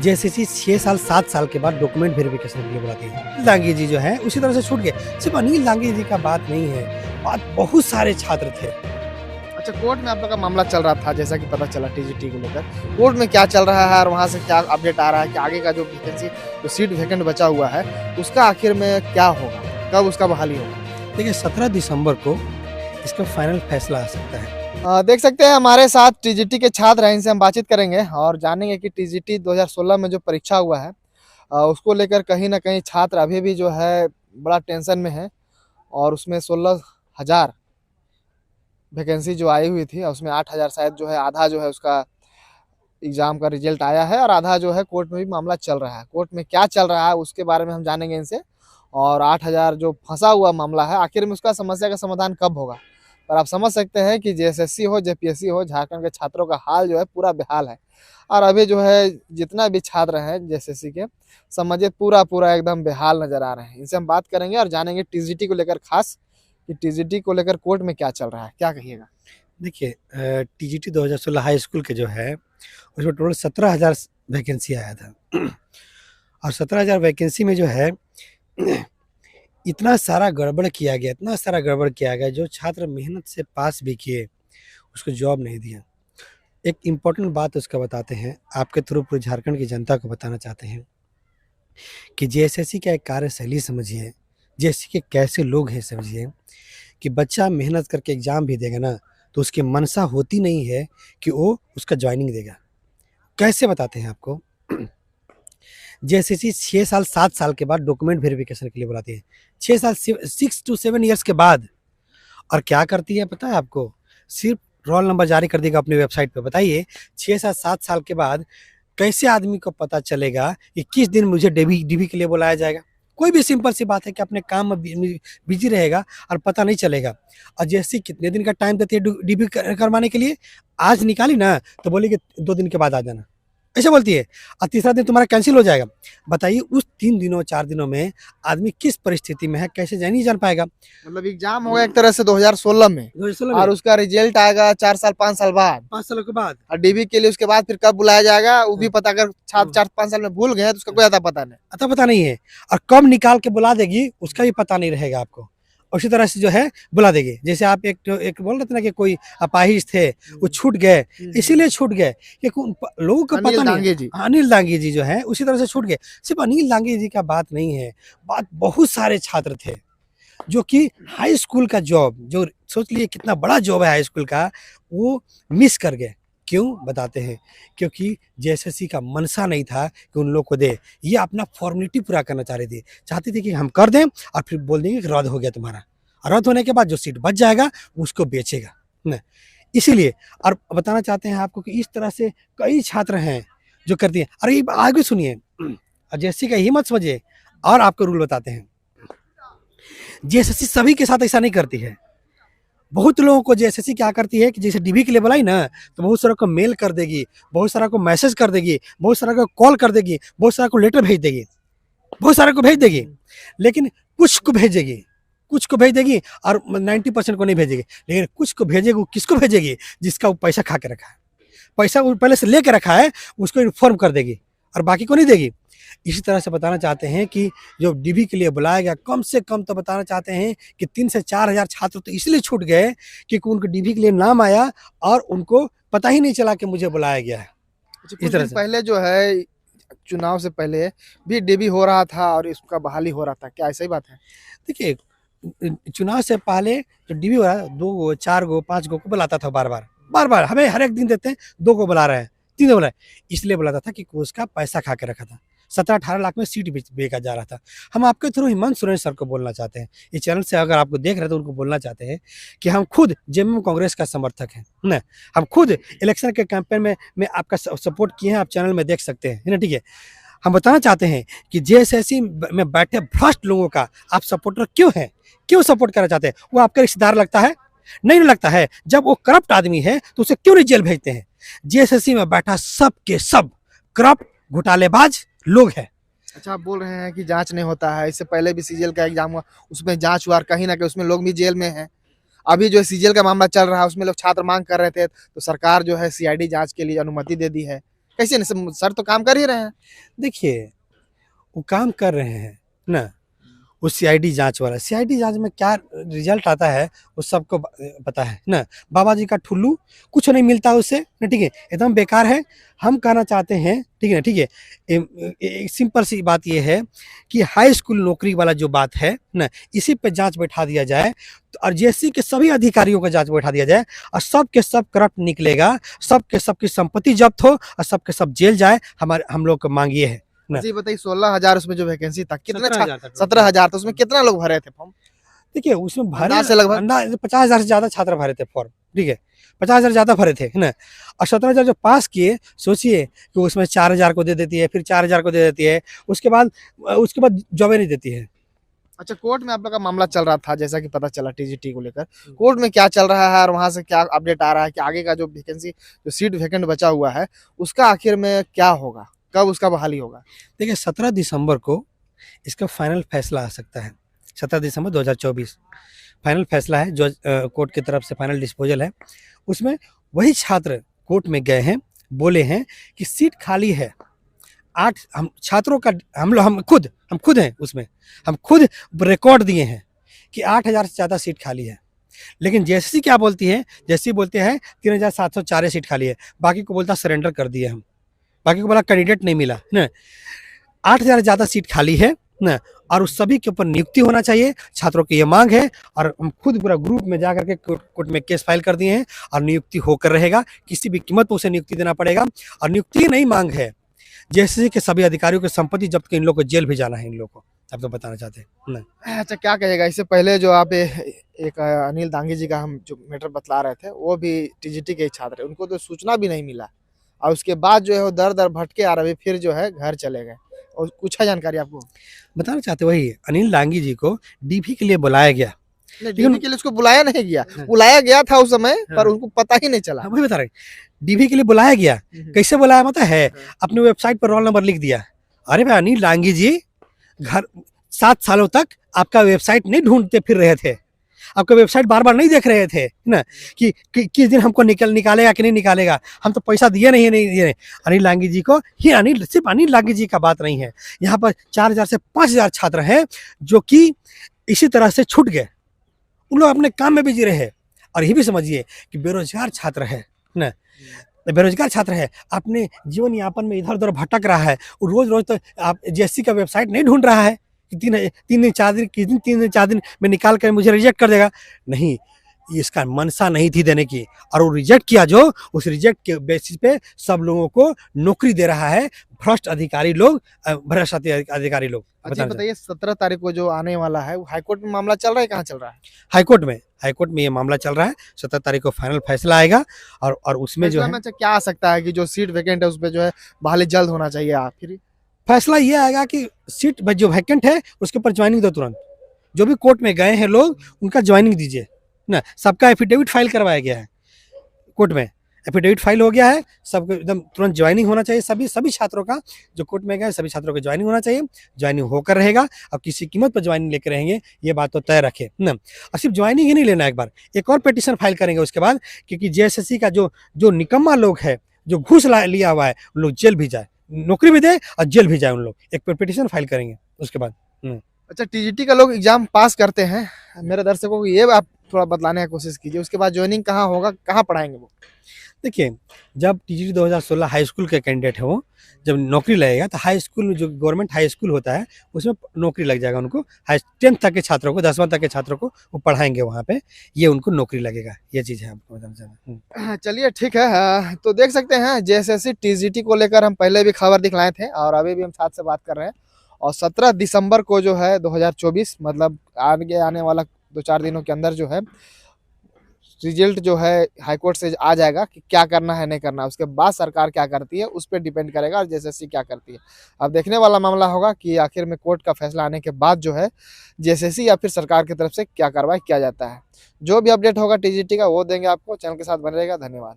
JSSC 6 साल 7 साल के बाद डॉक्यूमेंट वेरिफिकेशन के लिए बुलाती है। दांगी जी जो है उसी तरह से छूट गए। सिर्फ अनिल दांगी जी का बात नहीं है, बात बहुत सारे छात्र थे। अच्छा, कोर्ट में आप लोग का मामला चल रहा था, जैसा कि पता चला टीजीटी को लेकर। कोर्ट में क्या चल रहा है और वहाँ से क्या अपडेट आ रहा है कि आगे का जो वैकेंसी, जो सीट वैकेंट बचा हुआ है, उसका आखिर में क्या होगा, कब उसका बहाली होगा? देखिए 17 दिसंबर को इसका फाइनल फैसला आ सकता है। देख सकते हैं हमारे साथ टीजीटी के छात्र हैं, इनसे हम बातचीत करेंगे और जानेंगे कि टीजीटी 2016 में जो परीक्षा हुआ है उसको लेकर कहीं ना कहीं छात्र अभी भी जो है बड़ा टेंशन में है। और उसमें 16,000 वैकेंसी जो आई हुई थी, उसमें 8,000 शायद जो है, आधा जो है उसका एग्जाम का रिजल्ट आया है और आधा जो है कोर्ट में भी मामला चल रहा है। कोर्ट में क्या चल रहा है उसके बारे में हम जानेंगे इनसे। और 8,000 जो फंसा हुआ मामला है, आखिर में उसका समस्या का समाधान कब होगा। पर आप समझ सकते हैं कि जेएसएससी हो, जेपीएससी हो, झारखंड के छात्रों का हाल जो है पूरा बेहाल है। और अभी जो है जितना भी छात्र हैं जेएसएससी के, समझिए पूरा पूरा एकदम बेहाल नजर आ रहे हैं। इनसे हम बात करेंगे और जानेंगे टीजीटी को लेकर, खास कि टीजीटी को लेकर कोर्ट में क्या चल रहा है, क्या कहिएगा। देखिए टीजीटी 2016 हाई स्कूल के जो है उसमें टोटल 17,000 वैकेंसी आया था। और 17,000 वैकेंसी में जो है इतना सारा गड़बड़ किया गया, इतना सारा गड़बड़ किया गया, जो छात्र मेहनत से पास भी किए उसको जॉब नहीं दिया। एक इम्पोर्टेंट बात उसका बताते हैं, आपके थ्रू पूरी झारखंड की जनता को बताना चाहते हैं कि जेएसएससी का एक कार्यशैली समझिए, जेएसएससी के कैसे लोग हैं समझिए, कि बच्चा मेहनत करके एग्ज़ाम भी देगा ना तो उसकी मनसा होती नहीं है कि वो उसका जॉइनिंग देगा। कैसे बताते हैं आपको। जेएसएससी 6 साल 7 साल के बाद डॉक्यूमेंट वेरिफिकेशन के लिए बुलाती है। 6 साल 6 to 7 ईयर्स के बाद। और क्या करती है पता है आपको? सिर्फ रोल नंबर जारी कर देगा अपनी वेबसाइट पे। बताइए 6 साल 7 साल के बाद कैसे आदमी को पता चलेगा कि किस दिन मुझे डीबी के लिए बुलाया जाएगा। कोई भी सिंपल सी बात है कि अपने काम में बिजी रहेगा और पता नहीं चलेगा। और जैसे कितने दिन का टाइम देती है डीबी करवाने के लिए, आज निकाली ना तो बोली कि 2 दिन के बाद आ जाना, ऐसे बोलती है। और तीसरा दिन तुम्हारा कैंसिल हो जाएगा। बताइए उस 3 दिनों 4 दिनों में आदमी किस परिस्थिति में है, कैसे नहीं जान पाएगा। मतलब एग्जाम होगा एक तरह से 2016 में, 2016 और में उसका रिजल्ट आएगा 4 साल 5 साल बाद, 5 सालों के बाद। और डीबी के लिए उसके बाद फिर कब बुलाया जाएगा वो भी पता। अगर छात्र 4-5 साल में भूल गए तो उसका कोई अता पता नहीं। अतः पता नहीं है। और कब निकाल के बुला देगी उसका भी पता नहीं रहेगा आपको। उसी तरह से जो है बुला देगी। जैसे आप एक बोल रहे थे ना कि कोई अपाहिज थे, वो छूट गए, इसीलिए छूट गए कि लोगों को अनिल पता नहीं दांगे है। जी। अनिल दांगी जी जो है उसी तरह से छूट गए। सिर्फ अनिल दांगी जी का बात नहीं है, बात बहुत सारे छात्र थे जो कि हाई स्कूल का जॉब, जो सोच लिए कितना बड़ा जॉब है हाई स्कूल का, वो मिस कर गए। क्यों बताते हैं, क्योंकि जेएसएससी का मनसा नहीं था कि उन लोग को दे। ये अपना फॉर्मेलिटी पूरा करना चाह रहे थे, चाहते थे कि हम कर दें और फिर बोल देंगे कि रद्द हो गया तुम्हारा। और रद्द होने के बाद जो सीट बच जाएगा उसको बेचेगा न, इसीलिए। और बताना चाहते हैं आपको कि इस तरह से कई छात्र हैं जो करती हैं। अरे आगे सुनिए, जेएसएससी का ही मत समझिए। और आपको रूल बताते हैं, जेएसएससी सभी के साथ ऐसा नहीं करती है। बहुत लोगों को जेएसएससी क्या करती है कि जैसे डीबी के लिए बुलाई ना तो बहुत सारा को मेल कर देगी, बहुत सारा को मैसेज कर देगी, बहुत सारा को कॉल कर देगी, बहुत सारा को लेटर भेज देगी, बहुत सारा को भेज देगी। लेकिन कुछ को भेजेगी, कुछ को भेज देगी और 90% को नहीं भेजेगी। लेकिन कुछ को भेजेगी, वो किसको भेजेगी? जिसका वो पैसा खा के रखा है, पैसा वो पहले से लेके रखा है, उसको इन्फॉर्म कर देगी और बाकी को नहीं देगी। इसी तरह से बताना चाहते हैं कि जो डीबी के लिए बुलाया गया, कम से कम तो बताना चाहते हैं कि 3 से 4,000 छात्र तो इसलिए छूट गए कि उनको डीबी के लिए नाम आया और उनको पता ही नहीं चला कि मुझे बुलाया गया है। इस तरह से पहले जो है चुनाव से पहले भी डीबी हो रहा था और इसका बहाली हो रहा था, क्या ऐसा ही बात है? देखिए चुनाव से पहले जो डीबी हो रहा है 2 गो 4 गो 5 गो को बुलाता था, बार बार हमें हर एक दिन देते हैं 2 को बुला रहे हैं, 3 को बुला रहे हैं। इसलिए बुलाता था कि उसका पैसा खा के रखा था। 17-18 लाख में सीट बेचा जा रहा था। हम आपके थ्रू हेमंत सोरेन सर को बोलना चाहते हैं, इस चैनल से अगर आपको देख रहे हैं तो उनको बोलना चाहते हैं कि हम खुद जेएमएम कांग्रेस का समर्थक हैं ना। हम खुद इलेक्शन के कैंपेन में आपका सपोर्ट किए हैं, आप चैनल में देख सकते हैं ना, ठीक है। हम बताना चाहते हैं कि जेएसएससी में बैठे भ्रष्ट लोगों का आप सपोर्टर क्यों हैं, क्यों सपोर्ट करना चाहते हैं? वो आपका रिश्तेदार लगता है? नहीं लगता है। जब वो करप्ट आदमी है तो उसे क्यों नहीं जेल भेजते हैं? जेएसएससी में बैठा सब के सब करप्ट घोटालेबाज लोग हैं। अच्छा, आप बोल रहे हैं कि जांच नहीं होता है। इससे पहले भी सीजीएल का एग्जाम हुआ, उसमें जांच हुआ और कहीं ना कहीं उसमें लोग भी जेल में हैं। अभी जो सीजीएल का मामला चल रहा है उसमें लोग छात्र मांग कर रहे थे, तो सरकार जो है सीआईडी जांच के लिए अनुमति दे दी है। कैसे नहीं, सर तो काम कर ही रहे हैं। देखिए, वो काम कर रहे हैं ना, वो सीआईडी जांच वाला, सीआईडी जांच में क्या रिजल्ट आता है वो सबको पता है ना। बाबा जी का ठुल्लू, कुछ नहीं मिलता उससे ना, ठीक है, एकदम बेकार है। हम कहना चाहते हैं, ठीक है ना, ठीक है, एक सिंपल सी बात ये है कि हाई स्कूल नौकरी वाला जो बात है ना, इसी पे जांच बैठा दिया जाए और जेएससी के सभी अधिकारियों का जांच बैठा दिया जाए और सब के सब करप्ट निकलेगा, सब के सब की संपत्ति जब्त हो और सब के सब जेल जाए। हम लोग का मांग ये है ना। जी बताइए, 16,000 उसमें जो वैकेंसी था, कितने 17,000 तक। 17,000 था, उसमें कितना लोग भरे थे फॉर्म? देखिए, उसमें भरे अंदाज से लगभग? अंदाज 50,000 से ज्यादा छात्र भरे थे फॉर्म, ठीक है, 50,000 ज्यादा भरे थे, है ना। और 17,000 जो पास किए, सोचिए कि उसमें 4,000 को दे देती है, फिर 4,000 को दे देती है, उसके बाद जॉबें नहीं देती है। अच्छा, कोर्ट में आप लोग का मामला चल रहा था, जैसा कि पता चला टीजीटी को लेकर, कोर्ट में क्या चल रहा है और वहां से क्या अपडेट आ रहा है कि आगे का जो वैकेंसी, जो सीट वैकेंट बचा हुआ है, उसका आखिर में क्या होगा, कब उसका बहाली होगा? देखिए, 17 दिसंबर को इसका फाइनल फैसला आ सकता है। 17 दिसंबर 2024 फाइनल फैसला है, जो कोर्ट की तरफ से फाइनल डिस्पोजल है। उसमें वही छात्र कोर्ट में गए हैं, बोले हैं कि सीट खाली है 8, हम छात्रों का, हम खुद हैं उसमें, हम खुद रिकॉर्ड दिए हैं कि 8,000 से ज़्यादा सीट खाली है। लेकिन जेएससी क्या बोलती है, जेएससी बोलते हैं 3,704 सीट खाली है, बाकी को बोलता सरेंडर कर दिए हम, बाकी को बोला कैंडिडेट नहीं मिला ना। 8,000 ज़्यादा सीट खाली है ना, और उस सभी के ऊपर नियुक्ति होना चाहिए, छात्रों की ये मांग है। और हम खुद पूरा ग्रुप में जाकर के कोर्ट में केस फाइल कर दिए हैं और नियुक्ति होकर रहेगा, किसी भी कीमत पर उसे नियुक्ति देना पड़ेगा। और नियुक्ति नहीं मांग है, जेएससी के सभी अधिकारियों की संपत्ति जब्त कर इन लोग को जेल भी जाना है, इन लोग को आप तो बताना चाहते हैं ना। अच्छा, क्या कहेगा इससे पहले जो आप एक अनिल दांगी जी का हम जो मैटर बतला रहे थे, वो भी टीजीटी के ही छात्र है, उनको तो सूचना भी नहीं मिला और उसके बाद जो है वो दर दर भटके आ रहे, फिर जो है घर चले गए। और कुछ है जानकारी आपको? बताना चाहते वही अनिल दांगी जी को डीपी के लिए बुलाया गया, डीबी के लिए उसको बुलाया नहीं गया, बुलाया गया था उस समय, पर उनको पता ही नहीं चला। वही बता रहे, डीबी के लिए बुलाया गया, कैसे बुलाया पता है, अपने वेबसाइट पर रोल नंबर लिख दिया। अरे भाई अनिल दांगी जी, घर 7 सालों तक आपका वेबसाइट नहीं ढूंढते फिर रहे थे, आपका वेबसाइट बार बार नहीं देख रहे थे ना कि किस दिन हमको निकालेगा कि नहीं निकालेगा, हम तो पैसा दिए नहीं दिए। अनिल दांगी जी को ही, सिर्फ अनिल दांगी जी का बात नहीं है, यहाँ पर 4,000 से 5,000 छात्र हैं जो कि इसी तरह से छूट गए, उन लोग अपने काम में बिजी रहे। और ये भी समझिए कि बेरोजगार छात्र है ना, बेरोजगार छात्र है, अपने जीवन यापन में इधर उधर भटक रहा है, रोज रोज तो आप जेएससी का वेबसाइट नहीं ढूंढ रहा है कि 3 दिन 4 दिन, किस दिन 3 दिन 4 दिन में निकाल कर मुझे रिजेक्ट कर देगा, नहीं, इसका मनसा नहीं थी देने की, और वो रिजेक्ट किया, जो उस रिजेक्ट के बेसिस पे सब लोगों को नौकरी दे रहा है, भ्रष्ट अधिकारी लोग, भ्रष्ट अधिकारी लोग। अच्छा बताइए, 17 तारीख को जो आने वाला है, वो हाईकोर्ट में मामला चल रहा है, कहाँ चल रहा है? हाईकोर्ट में ये मामला चल रहा है, 17 तारीख को फाइनल फैसला आएगा और उसमें जो है अच्छा, क्या आ सकता है कि जो सीट वैकेंट है उस पर जो है बहाली जल्द होना चाहिए आखिर? फैसला ये आएगा कि सीट जो वैकेंट है उसके ऊपर ज्वाइनिंग दो तुरंत, जो भी कोर्ट में गए हैं लोग उनका ज्वाइनिंग दीजिए ना। सबका एफिडेविट फाइल करवाया गया है कोर्ट में, एफिडेविट फाइल हो गया है, सबको एकदम तुरंत ज्वाइनिंग होना चाहिए, सभी छात्रों का, जो कोर्ट में गए सभी छात्रों का ज्वाइनिंग होना चाहिए, ज्वाइनिंग होकर रहेगा। अब किसी कीमत पर ज्वाइनिंग लेकर रहेंगे, ये बात तो तय रखे ना। और सिर्फ ज्वाइनिंग ही नहीं लेना, एक और पिटीशन फाइल करेंगे उसके बाद, क्योंकि जेएसएससी का जो निकम्मा लोग है, जो घूस लिया हुआ है, उन लोग जेल भी जाए, नौकरी भी दे और जेल भी जाए, उन लोग एक पिटीशन फाइल करेंगे उसके बाद। अच्छा, टीजीटी का लोग एग्जाम पास करते हैं, मेरे दर्शकों को ये आप थोड़ा बतलाने की कोशिश कीजिए, उसके बाद ज्वाइनिंग कहाँ होगा, कहाँ पढ़ाएंगे वो? देखिए, जब टीजीटी 2016 हाई स्कूल के कैंडिडेट है, वो जब नौकरी लगेगा तो हाई स्कूल में, जो गवर्नमेंट हाई स्कूल होता है, उसमें नौकरी लग जाएगा उनको। 10th तक के छात्रों को, 10वां तक के छात्रों को वो पढ़ाएंगे वहाँ पे, ये उनको नौकरी लगेगा, ये चीज़ है आपको बताना चाहना। चलिए ठीक है, तो देख सकते हैं जेएसएससी टीजीटी को लेकर हम पहले भी खबर दिखलाए थे और अभी भी हम साथ से बात कर रहे हैं। और 17 दिसंबर को जो है 2024, मतलब आगे आने वाला 2-4 दिनों के अंदर जो है रिजल्ट जो है हाईकोर्ट से आ जाएगा कि क्या करना है नहीं करना है। उसके बाद सरकार क्या करती है उस पर डिपेंड करेगा, और जेएसएससी क्या करती है। अब देखने वाला मामला होगा कि आखिर में कोर्ट का फैसला आने के बाद जो है जेएसएससी या फिर सरकार की तरफ से क्या कार्रवाई किया जाता है। जो भी अपडेट होगा टीजीटी का वो देंगे आपको, चैनल के साथ बने रहेगा। धन्यवाद।